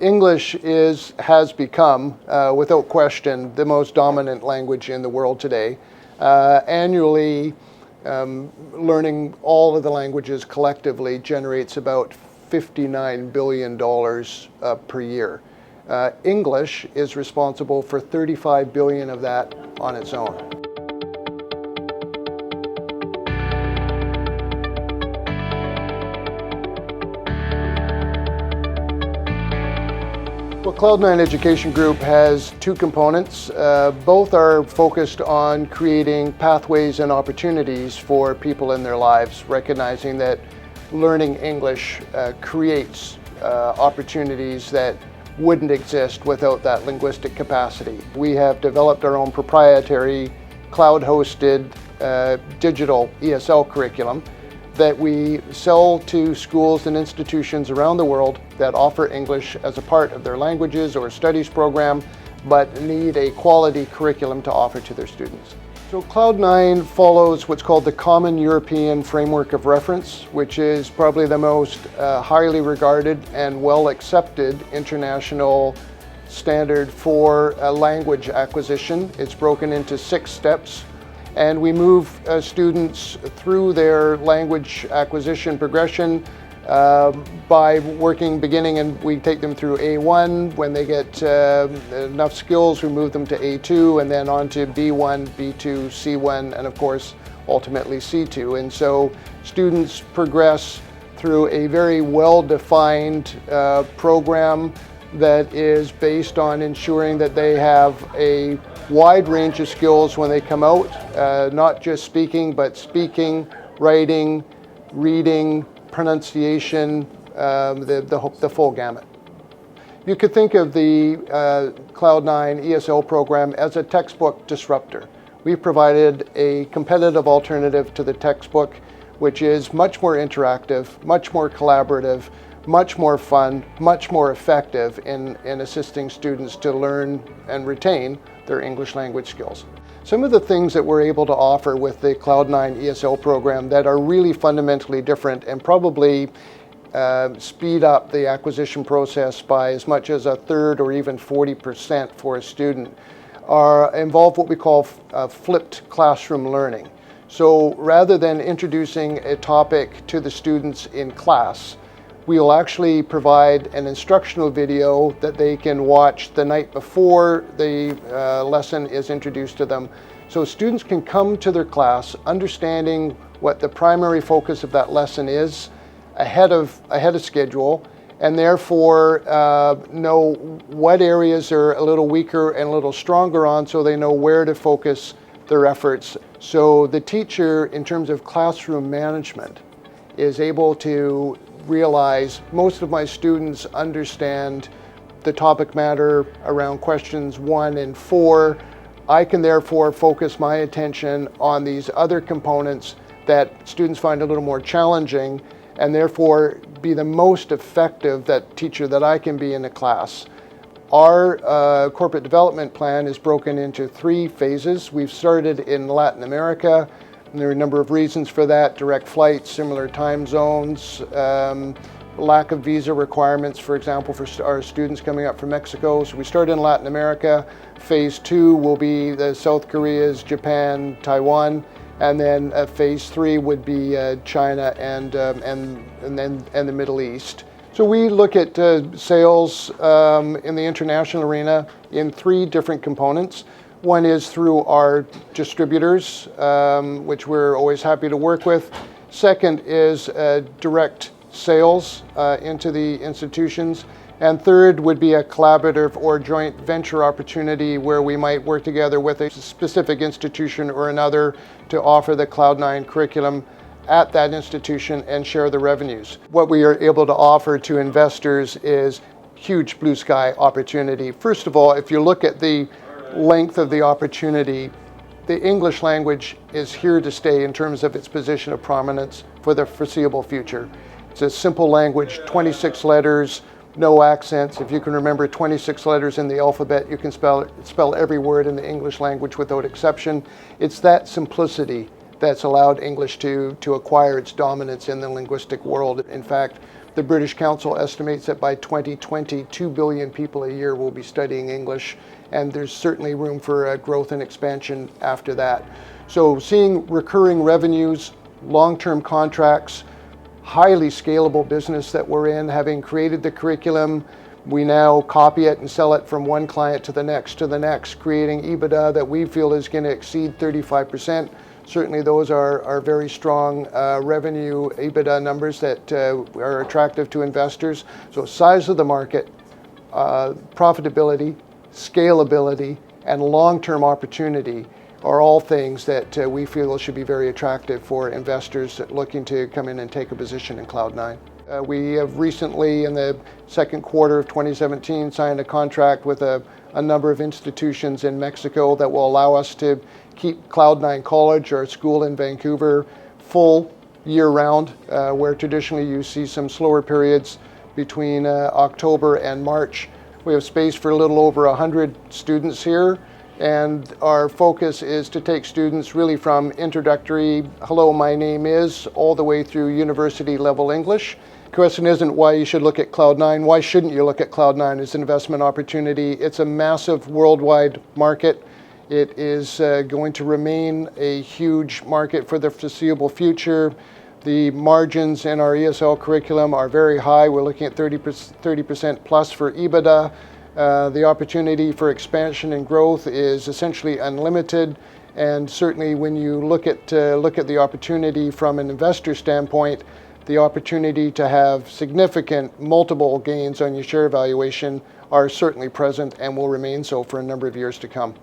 English has become, without question, the most dominant language in the world today. Annually, learning all of the languages collectively generates about $59 billion per year. English is responsible for $35 billion of that on its own. Well, Nine Education Group has two components. Both are focused on creating pathways and opportunities for people in their lives, recognizing that learning English creates opportunities that wouldn't exist without that linguistic capacity. We have developed our own proprietary cloud-hosted digital ESL curriculum that we sell to schools and institutions around the world that offer English as a part of their languages or studies program, but need a quality curriculum to offer to their students. So Cloud9 follows what's called the Common European Framework of Reference, which is probably the most highly regarded and well accepted international standard for language acquisition. It's broken into 6 steps. And we move students through their language acquisition progression by beginning, and we take them through A1. When they get enough skills, we move them to A2, and then on to B1, B2, C1, and of course, ultimately C2. And so students progress through a very well-defined program that is based on ensuring that they have a wide range of skills when they come out, not just speaking, but speaking, writing, reading, pronunciation, the full gamut. You could think of the Cloud9 ESL program as a textbook disruptor. We've provided a competitive alternative to the textbook, which is much more interactive, much more collaborative, much more fun, much more effective in assisting students to learn and retain their English language skills. Some of the things that we're able to offer with the Cloud9 ESL program that are really fundamentally different and probably speed up the acquisition process by as much as 1/3 or even 40% for a student involve what we call flipped classroom learning. So rather than introducing a topic to the students in class, we will actually provide an instructional video that they can watch the night before the lesson is introduced to them. So students can come to their class understanding what the primary focus of that lesson is ahead of schedule, and therefore know what areas are a little weaker and a little stronger on, so they know where to focus their efforts. So the teacher, in terms of classroom management, is able to realize most of my students understand the topic matter around questions 1 and 4. I can therefore focus my attention on these other components that students find a little more challenging, and therefore be the most effective teacher that I can be in a class. Our corporate development plan is broken into 3 phases. We've started in Latin America. And there are a number of reasons for that: direct flights, similar time zones, lack of visa requirements, for example, for our students coming up from Mexico. So we start in Latin America. Phase 2 will be the South Koreas, Japan, Taiwan, and then phase 3 would be China and the Middle East. So we look at sales in the international arena in 3 different components. One is through our distributors, which we're always happy to work with. Second is direct sales into the institutions. And third would be a collaborative or joint venture opportunity where we might work together with a specific institution or another to offer the Cloud9 curriculum at that institution and share the revenues. What we are able to offer to investors is huge blue sky opportunity. First of all, if you look at the length of the opportunity, the English language is here to stay in terms of its position of prominence for the foreseeable future. It's a simple language, 26 letters, no accents. If you can remember 26 letters in the alphabet, you can spell every word in the English language without exception. It's that simplicity that's allowed English to acquire its dominance in the linguistic world. In fact, The British Council estimates that by 2020, 2 billion people a year will be studying English, and there's certainly room for growth and expansion after that. So seeing recurring revenues, long-term contracts, highly scalable business that we're in, having created the curriculum, we now copy it and sell it from one client to the next, creating EBITDA that we feel is going to exceed 35%. Certainly those are very strong revenue EBITDA numbers that are attractive to investors. So size of the market, profitability, scalability, and long-term opportunity are all things that we feel should be very attractive for investors looking to come in and take a position in Cloud9. We have recently, in the second quarter of 2017, signed a contract with a number of institutions in Mexico that will allow us to keep Cloud9 College, our school in Vancouver, full year-round, where traditionally you see some slower periods between October and March. We have space for a little over 100 students here, and our focus is to take students really from introductory, hello, my name is, all the way through university level English. The question isn't why you should look at Cloud9. Why shouldn't you look at Cloud9 as an investment opportunity? It's a massive worldwide market. It is going to remain a huge market for the foreseeable future. The margins in our ESL curriculum are very high. We're looking at 30% plus for EBITDA. The opportunity for expansion and growth is essentially unlimited, and certainly when you look at the opportunity from an investor standpoint, the opportunity to have significant multiple gains on your share valuation are certainly present and will remain so for a number of years to come.